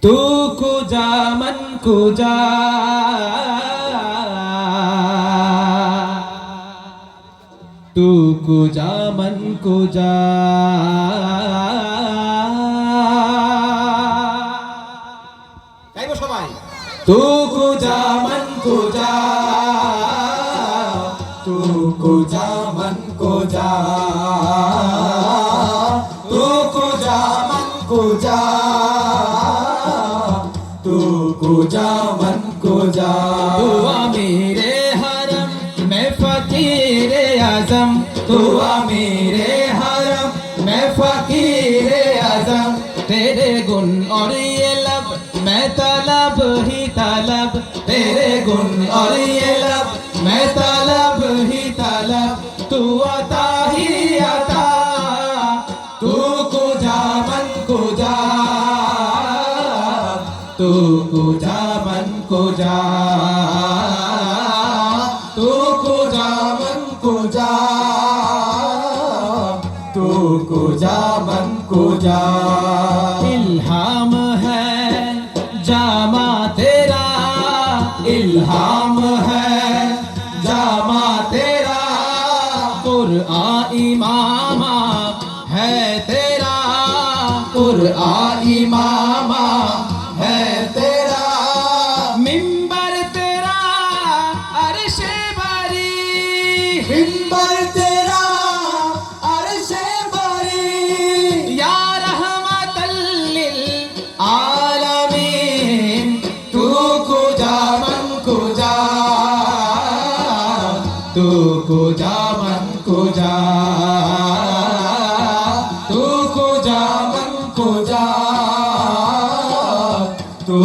तू कुजा मन कुजा तू कुजा मन कुजा গাইবো সবাই तू कुजा मन कुजा तू कुजा मन कुजा तू कुजा मन कुजा तू कुजा मन कुजा तू मेरे हरम मैं फकीर आजम तू मेरे हरम मैं फकीर आजम तेरे गुण और ये लब मैं तलब ही तलब तेरे गुण और ये लब मैं तलब ही तलब तू अता ही अता तू कुजा मन कुजा तू कुजा मन कुजा तू कुजा मन कुजा तू कुजा मन कुजा इल्हाम है जामा तेरा इल्हाम है जामा तेरा कुरआन इमामा है तेरा कुरआन इमामा है तेरा मिंबर तेरा अर्शे बारी मिंबर तेरा अर्शे बारी या रहमतल लिल आलमीन तू कुजा मन कुजा तू कुजा मन कुजा तू कुजा मन कुजा तू